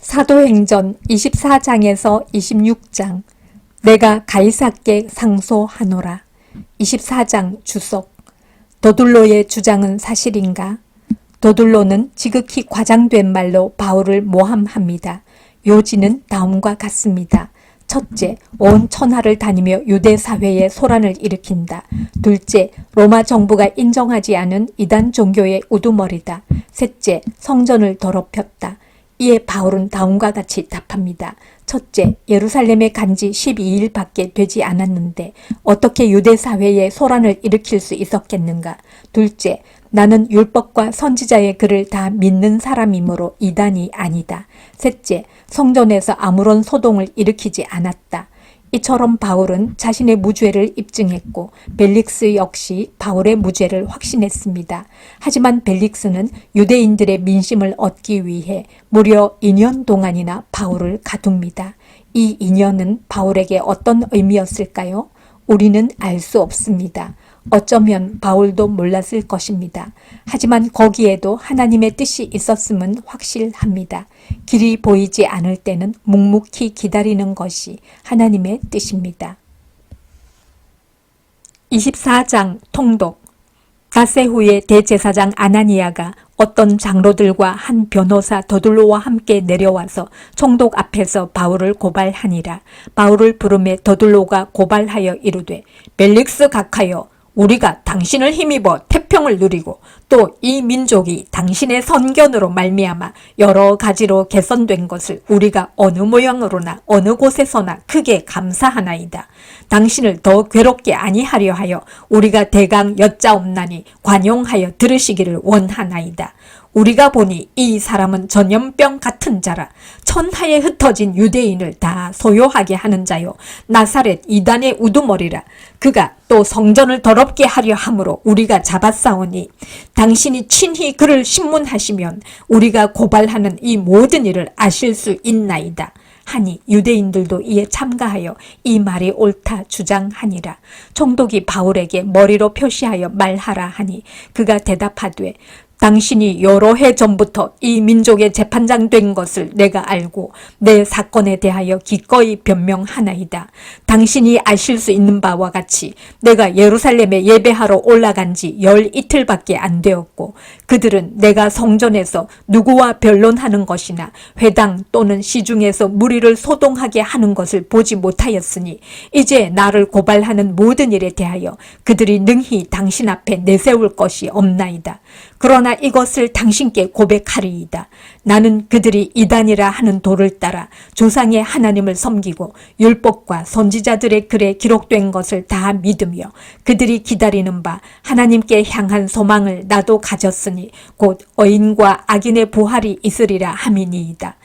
사도행전 24장에서 26장 내가 가이사께 상소하노라. 24장 주석. 더둘로의 주장은 사실인가? 더둘로는 지극히 과장된 말로 바울을 모함합니다. 요지는 다음과 같습니다. 첫째, 온 천하를 다니며 유대 사회에 소란을 일으킨다. 둘째, 로마 정부가 인정하지 않은 이단 종교의 우두머리다. 셋째, 성전을 더럽혔다. 이에 바울은 다음과 같이 답합니다. 첫째, 예루살렘에 간지 12일밖에 되지 않았는데 어떻게 유대 사회에 소란을 일으킬 수 있었겠는가? 둘째, 나는 율법과 선지자의 글을 다 믿는 사람이므로 이단이 아니다. 셋째, 성전에서 아무런 소동을 일으키지 않았다. 이처럼 바울은 자신의 무죄를 입증했고 벨릭스 역시 바울의 무죄를 확신했습니다. 하지만 벨릭스는 유대인들의 민심을 얻기 위해 무려 2년 동안이나 바울을 가둡니다. 이 2년은 바울에게 어떤 의미였을까요? 우리는 알 수 없습니다. 어쩌면 바울도 몰랐을 것입니다. 하지만 거기에도 하나님의 뜻이 있었음은 확실합니다. 길이 보이지 않을 때는 묵묵히 기다리는 것이 하나님의 뜻입니다. 24장 통독. 닷새 후에 대제사장 아나니아가 어떤 장로들과 한 변호사 더둘로와 함께 내려와서 총독 앞에서 바울을 고발하니라. 바울을 부르매 더둘로가 고발하여 이르되 벨릭스 각하여 우리가 당신을 힘입어 태평을 누리고 또 이 민족이 당신의 선견으로 말미암아 여러 가지로 개선된 것을 우리가 어느 모양으로나 어느 곳에서나 크게 감사하나이다. 당신을 더 괴롭게 아니하려 하여 우리가 대강 여짜옵나니 관용하여 들으시기를 원하나이다. 우리가 보니 이 사람은 전염병 같은 자라. 천하에 흩어진 유대인을 다 소요하게 하는 자요 나사렛 이단의 우두머리라. 그가 또 성전을 더럽게 하려 함으로 우리가 잡았사오니 당신이 친히 그를 신문하시면 우리가 고발하는 이 모든 일을 아실 수 있나이다. 하니 유대인들도 이에 참가하여 이 말이 옳다 주장하니라. 총독이 바울에게 머리로 표시하여 말하라 하니 그가 대답하되 당신이 여러 해 전부터 이 민족의 재판장 된 것을 내가 알고 내 사건에 대하여 기꺼이 변명하나이다. 당신이 아실 수 있는 바와 같이 내가 예루살렘에 예배하러 올라간 지 열 이틀밖에 안 되었고 그들은 내가 성전에서 누구와 변론하는 것이나 회당 또는 시중에서 무리를 소동하게 하는 것을 보지 못하였으니 이제 나를 고발하는 모든 일에 대하여 그들이 능히 당신 앞에 내세울 것이 없나이다. 그러나 이것을 당신께 고백하리이다. 나는 그들이 이단이라 하는 도를 따라 조상의 하나님을 섬기고 율법과 선지자들의 글에 기록된 것을 다 믿으며 그들이 기다리는 바 하나님께 향한 소망을 나도 가졌으니 곧 의인과 악인의 부활이 있으리라 함이니이다.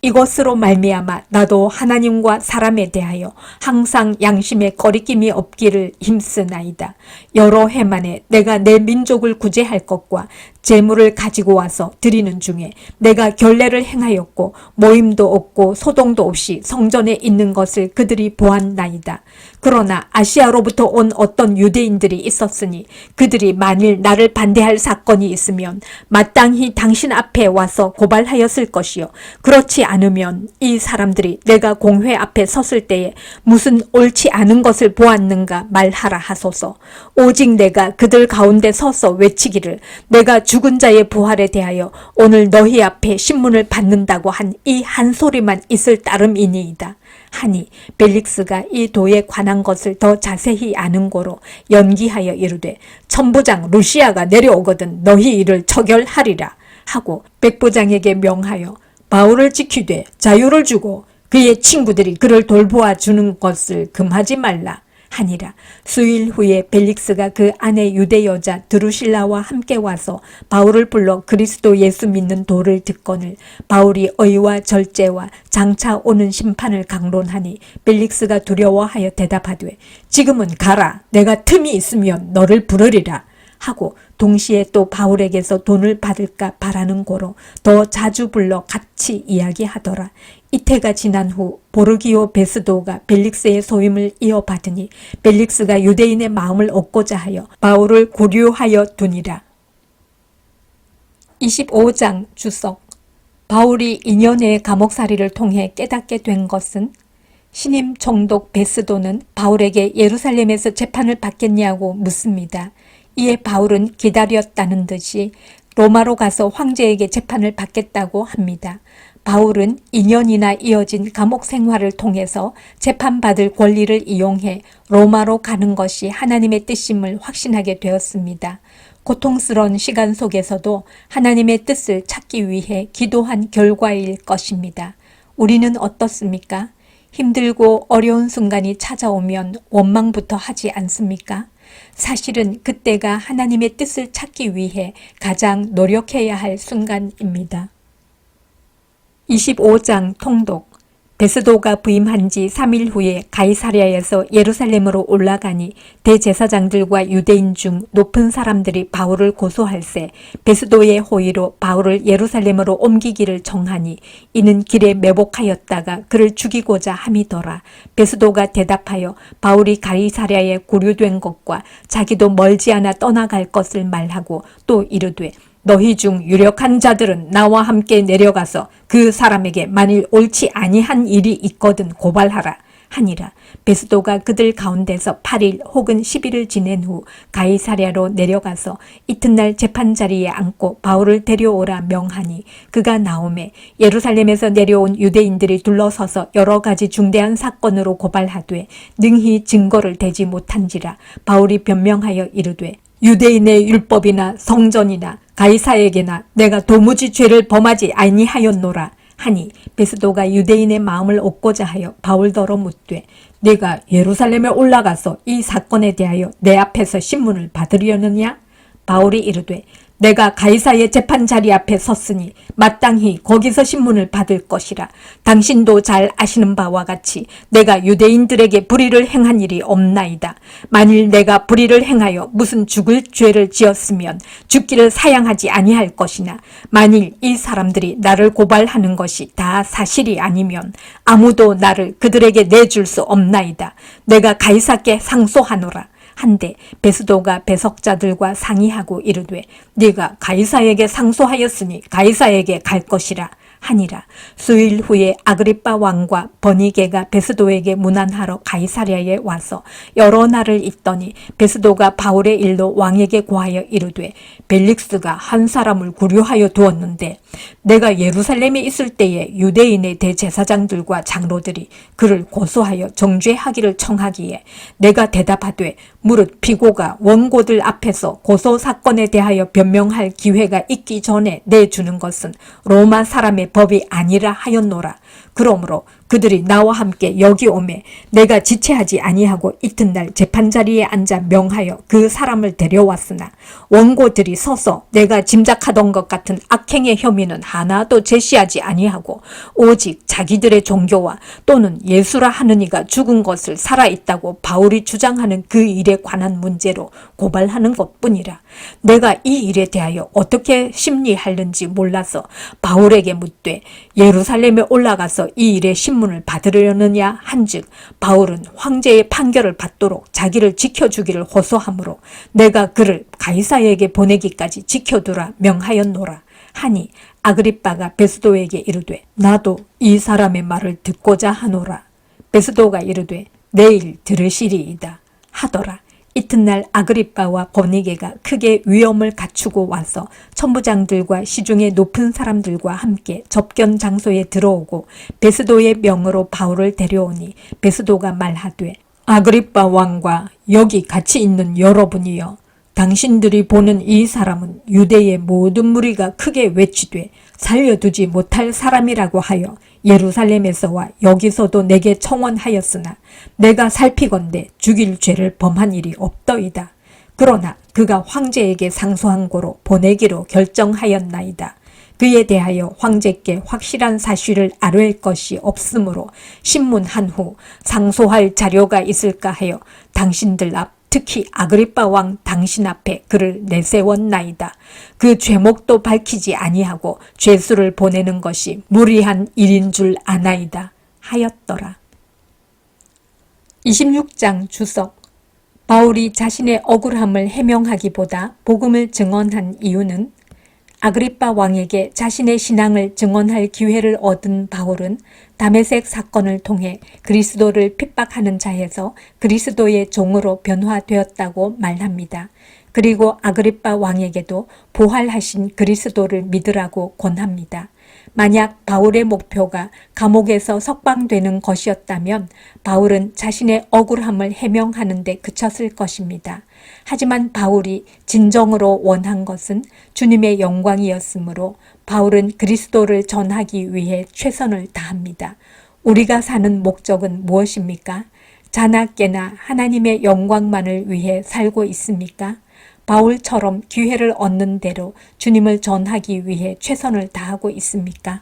이것으로 말미암아 나도 하나님과 사람에 대하여 항상 양심에 거리낌이 없기를 힘쓰나이다. 여러 해 만에 내가 내 민족을 구제할 것과 재물을 가지고 와서 드리는 중에 내가 결례를 행하였고 모임도 없고 소동도 없이 성전에 있는 것을 그들이 보았나이다. 그러나 아시아로부터 온 어떤 유대인들이 있었으니 그들이 만일 나를 반대할 사건이 있으면 마땅히 당신 앞에 와서 고발하였을 것이요 그렇지 않으면 이 사람들이 내가 공회 앞에 섰을 때에 무슨 옳지 않은 것을 보았는가 말하라 하소서. 오직 내가 그들 가운데 서서 외치기를 내가 죽은 자의 부활에 대하여 오늘 너희 앞에 신문을 받는다고 한 이 한 소리만 있을 따름이니이다. 하니 벨릭스가 이 도에 관한 것을 더 자세히 아는 고로 연기하여 이르되 천부장 루시아가 내려오거든 너희 일을 처결하리라 하고 백부장에게 명하여 바울을 지키되 자유를 주고 그의 친구들이 그를 돌보아 주는 것을 금하지 말라 하니라. 수일 후에 벨릭스가 그 아내 유대 여자 드루실라와 함께 와서 바울을 불러 그리스도 예수 믿는 도를 듣거늘 바울이 의와 절제와 장차 오는 심판을 강론하니 벨릭스가 두려워하여 대답하되 지금은 가라. 내가 틈이 있으면 너를 부르리라 하고 동시에 또 바울에게서 돈을 받을까 바라는 고로 더 자주 불러 같이 이야기하더라. 이태가 지난 후 보르기오 베스도가 벨릭스의 소임을 이어받으니 벨릭스가 유대인의 마음을 얻고자 하여 바울을 고류하여 두니라. 25장 주석. 바울이 2년의 감옥살이를 통해 깨닫게 된 것은 신임 총독 베스도는 바울에게 예루살렘에서 재판을 받겠냐고 묻습니다. 이에 바울은 기다렸다는 듯이 로마로 가서 황제에게 재판을 받겠다고 합니다. 바울은 2년이나 이어진 감옥 생활을 통해서 재판받을 권리를 이용해 로마로 가는 것이 하나님의 뜻임을 확신하게 되었습니다. 고통스러운 시간 속에서도 하나님의 뜻을 찾기 위해 기도한 결과일 것입니다. 우리는 어떻습니까? 힘들고 어려운 순간이 찾아오면 원망부터 하지 않습니까? 사실은 그때가 하나님의 뜻을 찾기 위해 가장 노력해야 할 순간입니다. 25장 통독. 베스도가 부임한 지 3일 후에 가이사랴에서 예루살렘으로 올라가니 대제사장들과 유대인 중 높은 사람들이 바울을 고소할세 베스도의 호의로 바울을 예루살렘으로 옮기기를 정하니 이는 길에 매복하였다가 그를 죽이고자 함이더라. 베스도가 대답하여 바울이 가이사랴에 구류된 것과 자기도 멀지 않아 떠나갈 것을 말하고 또 이르되 너희 중 유력한 자들은 나와 함께 내려가서 그 사람에게 만일 옳지 아니한 일이 있거든 고발하라 하니라. 베스도가 그들 가운데서 8일 혹은 10일을 지낸 후 가이사랴로 내려가서 이튿날 재판 자리에 앉고 바울을 데려오라 명하니 그가 나오매 예루살렘에서 내려온 유대인들이 둘러서서 여러 가지 중대한 사건으로 고발하되 능히 증거를 대지 못한지라. 바울이 변명하여 이르되 유대인의 율법이나 성전이나 가이사에게나 내가 도무지 죄를 범하지 아니하였노라 하니 베스도가 유대인의 마음을 얻고자 하여 바울더러 묻되 네가 예루살렘에 올라가서 이 사건에 대하여 내 앞에서 신문을 받으려느냐? 바울이 이르되 내가 가이사의 재판 자리 앞에 섰으니 마땅히 거기서 신문을 받을 것이라. 당신도 잘 아시는 바와 같이 내가 유대인들에게 불의를 행한 일이 없나이다. 만일 내가 불의를 행하여 무슨 죽을 죄를 지었으면 죽기를 사양하지 아니할 것이나 만일 이 사람들이 나를 고발하는 것이 다 사실이 아니면 아무도 나를 그들에게 내줄 수 없나이다. 내가 가이사께 상소하노라. 한데 베스도가 배석자들과 상의하고 이르되 네가 가이사에게 상소하였으니 가이사에게 갈 것이라 하니라. 수일 후에 아그리빠 왕과 버니게가 베스도에게 문안하러 가이사랴에 와서 여러 날을 있더니 베스도가 바울의 일로 왕에게 고하여 이르되 벨릭스가 한 사람을 구류하여 두었는데 내가 예루살렘에 있을 때에 유대인의 대제사장들과 장로들이 그를 고소하여 정죄하기를 청하기에 내가 대답하되 무릇 피고가 원고들 앞에서 고소 사건에 대하여 변명할 기회가 있기 전에 내주는 것은 로마 사람의 법이 아니라 하였노라. 그러므로 그들이 나와 함께 여기 오매 내가 지체하지 아니하고 이튿날 재판자리에 앉아 명하여 그 사람을 데려왔으나 원고들이 서서 내가 짐작하던 것 같은 악행의 혐의는 하나도 제시하지 아니하고 오직 자기들의 종교와 또는 예수라 하는 이가 죽은 것을 살아있다고 바울이 주장하는 그 일에 관한 문제로 고발하는 것뿐이라. 내가 이 일에 대하여 어떻게 심리하는지 몰라서 바울에게 묻되 예루살렘에 올라가서 이 일의 신문을 받으려느냐 한즉 바울은 황제의 판결을 받도록 자기를 지켜주기를 호소하므로 내가 그를 가이사에게 보내기까지 지켜두라 명하였노라 하니 아그리빠가 베스도에게 이르되 나도 이 사람의 말을 듣고자 하노라. 베스도가 이르되 내일 들으시리이다 하더라. 이튿날 아그리빠와 버니게가 크게 위엄을 갖추고 와서 천부장들과 시중의 높은 사람들과 함께 접견 장소에 들어오고 베스도의 명으로 바울을 데려오니 베스도가 말하되 아그리빠 왕과 여기 같이 있는 여러분이여 당신들이 보는 이 사람은 유대의 모든 무리가 크게 외치되 살려두지 못할 사람이라고 하여 예루살렘에서와 여기서도 내게 청원하였으나 내가 살피건대 죽일 죄를 범한 일이 없더이다. 그러나 그가 황제에게 상소한 고로 보내기로 결정하였나이다. 그에 대하여 황제께 확실한 사실을 아뢰일 것이 없으므로 신문한 후 상소할 자료가 있을까 하여 당신들 앞 특히 아그리빠 왕 당신 앞에 그를 내세웠나이다. 그 죄목도 밝히지 아니하고 죄수를 보내는 것이 무리한 일인 줄 아나이다 하였더라. 26장 주석. 바울이 자신의 억울함을 해명하기보다 복음을 증언한 이유는 아그리빠 왕에게 자신의 신앙을 증언할 기회를 얻은 바울은 다메섹 사건을 통해 그리스도를 핍박하는 자에서 그리스도의 종으로 변화되었다고 말합니다. 그리고 아그리빠 왕에게도 부활하신 그리스도를 믿으라고 권합니다. 만약 바울의 목표가 감옥에서 석방되는 것이었다면 바울은 자신의 억울함을 해명하는 데 그쳤을 것입니다. 하지만 바울이 진정으로 원한 것은 주님의 영광이었으므로 바울은 그리스도를 전하기 위해 최선을 다합니다. 우리가 사는 목적은 무엇입니까? 자나 깨나 하나님의 영광만을 위해 살고 있습니까? 바울처럼 기회를 얻는 대로 주님을 전하기 위해 최선을 다하고 있습니까?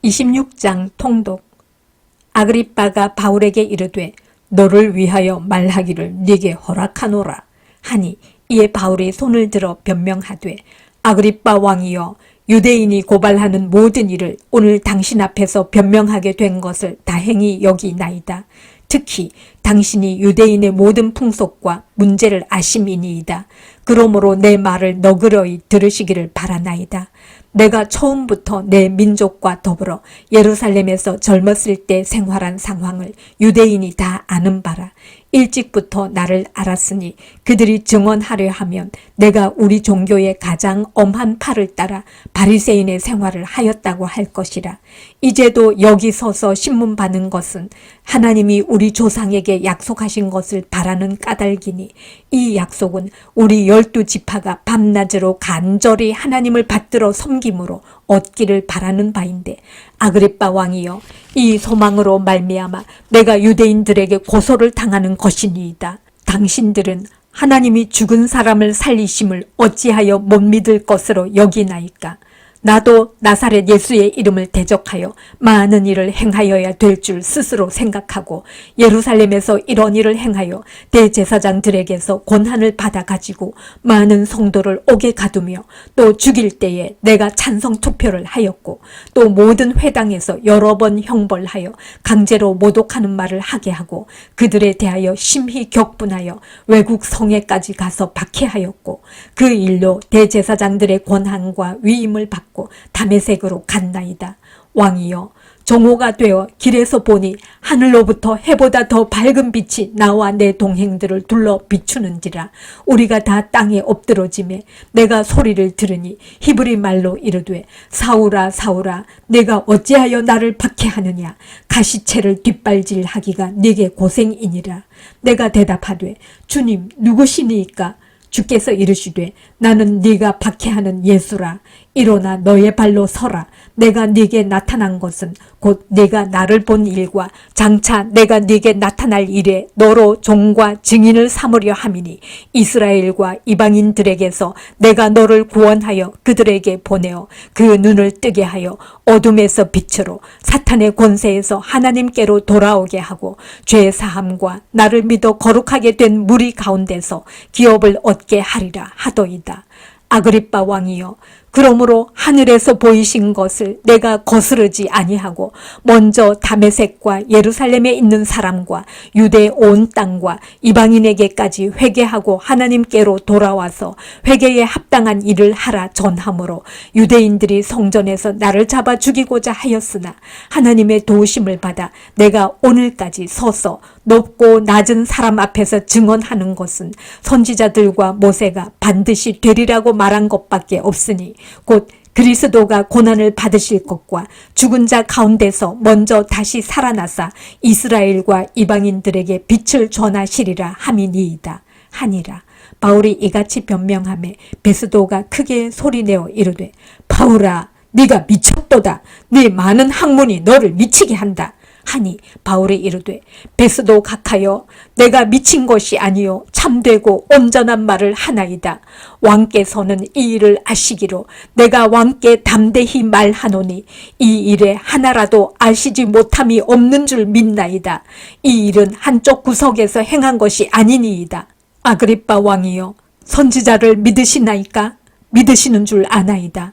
26장 통독. 아그리빠가 바울에게 이르되 너를 위하여 말하기를 네게 허락하노라 하니 이에 바울이 손을 들어 변명하되 아그리빠 왕이여 유대인이 고발하는 모든 일을 오늘 당신 앞에서 변명하게 된 것을 다행히 여기나이다. 특히 당신이 유대인의 모든 풍속과 문제를 아심이니이다. 그러므로 내 말을 너그러이 들으시기를 바라나이다. 내가 처음부터 내 민족과 더불어 예루살렘에서 젊었을 때 생활한 상황을 유대인이 다 아는 바라. 일찍부터 나를 알았으니 그들이 증언하려 하면 내가 우리 종교의 가장 엄한 팔을 따라 바리새인의 생활을 하였다고 할 것이라. 이제도 여기 서서 신문 받는 것은 하나님이 우리 조상에게 약속하신 것을 바라는 까닭이니 이 약속은 우리 12지파가 밤낮으로 간절히 하나님을 받들어 섬김으로 얻기를 바라는 바인데 아그리빠 왕이여 이 소망으로 말미암아 내가 유대인들에게 고소를 당하는 것이니이다. 당신들은 하나님이 죽은 사람을 살리심을 어찌하여 못 믿을 것으로 여기나이까? 나도 나사렛 예수의 이름을 대적하여 많은 일을 행하여야 될 줄 스스로 생각하고 예루살렘에서 이런 일을 행하여 대제사장들에게서 권한을 받아 가지고 많은 성도를 옥에 가두며 또 죽일 때에 내가 찬성 투표를 하였고 또 모든 회당에서 여러 번 형벌하여 강제로 모독하는 말을 하게 하고 그들에 대하여 심히 격분하여 외국 성에까지 가서 박해하였고 그 일로 대제사장들의 권한과 위임을 받고 다메섹으로 갔나이다. 왕이여 정오가 되어 길에서 보니 하늘로부터 해보다 더 밝은 빛이 나와 내 동행들을 둘러 비추는지라. 우리가 다 땅에 엎드러지매 내가 소리를 들으니 히브리 말로 이르되 사울아 사울아 내가 어찌하여 나를 박해하느냐. 가시채를 뒷발질하기가 네게 고생이니라. 내가 대답하되 주님 누구시니이까? 주께서 이르시되 나는 네가 박해하는 예수라. 일어나 너의 발로 서라. 내가 네게 나타난 것은 곧 네가 나를 본 일과 장차 내가 네게 나타날 일에 너로 종과 증인을 삼으려 함이니 이스라엘과 이방인들에게서 내가 너를 구원하여 그들에게 보내어 그 눈을 뜨게 하여 어둠에서 빛으로 사탄의 권세에서 하나님께로 돌아오게 하고 죄 사함과 나를 믿어 거룩하게 된 무리 가운데서 기업을 얻게 하리라 하더이다. 아그리빠 왕이여 그러므로 하늘에서 보이신 것을 내가 거스르지 아니하고 먼저 다메섹과 예루살렘에 있는 사람과 유대 온 땅과 이방인에게까지 회개하고 하나님께로 돌아와서 회개에 합당한 일을 하라 전하므로 유대인들이 성전에서 나를 잡아 죽이고자 하였으나 하나님의 도우심을 받아 내가 오늘까지 서서 높고 낮은 사람 앞에서 증언하는 것은 선지자들과 모세가 반드시 되리라고 말한 것밖에 없으니 곧 그리스도가 고난을 받으실 것과 죽은 자 가운데서 먼저 다시 살아나사 이스라엘과 이방인들에게 빛을 전하시리라 함이니이다 하니라. 바울이 이같이 변명하매 베스도가 크게 소리내어 이르되 바울아 네가 미쳤도다. 네 많은 학문이 너를 미치게 한다. 하니 바울이 이르되 베스도 각하여 내가 미친 것이 아니요 참되고 온전한 말을 하나이다. 왕께서는 이 일을 아시기로 내가 왕께 담대히 말하노니 이 일에 하나라도 아시지 못함이 없는 줄 믿나이다. 이 일은 한쪽 구석에서 행한 것이 아니니이다. 아그리빠 왕이여 선지자를 믿으시나이까? 믿으시는 줄 아나이다.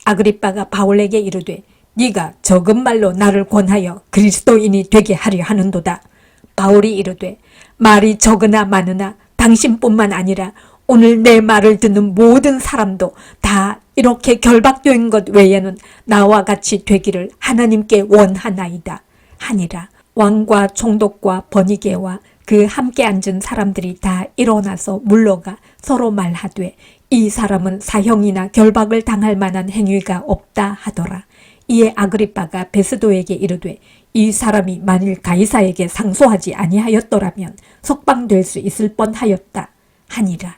아그리빠가 바울에게 이르되 네가 적은 말로 나를 권하여 그리스도인이 되게 하려 하는도다. 바울이 이르되 말이 적으나 많으나 당신뿐만 아니라 오늘 내 말을 듣는 모든 사람도 다 이렇게 결박된 것 외에는 나와 같이 되기를 하나님께 원하나이다 하니라. 왕과 총독과 버니게와 그 함께 앉은 사람들이 다 일어나서 물러가 서로 말하되 이 사람은 사형이나 결박을 당할 만한 행위가 없다 하더라. 이에 아그리빠가 베스도에게 이르되 이 사람이 만일 가이사에게 상소하지 아니하였더라면 석방될 수 있을 뻔하였다 하니라.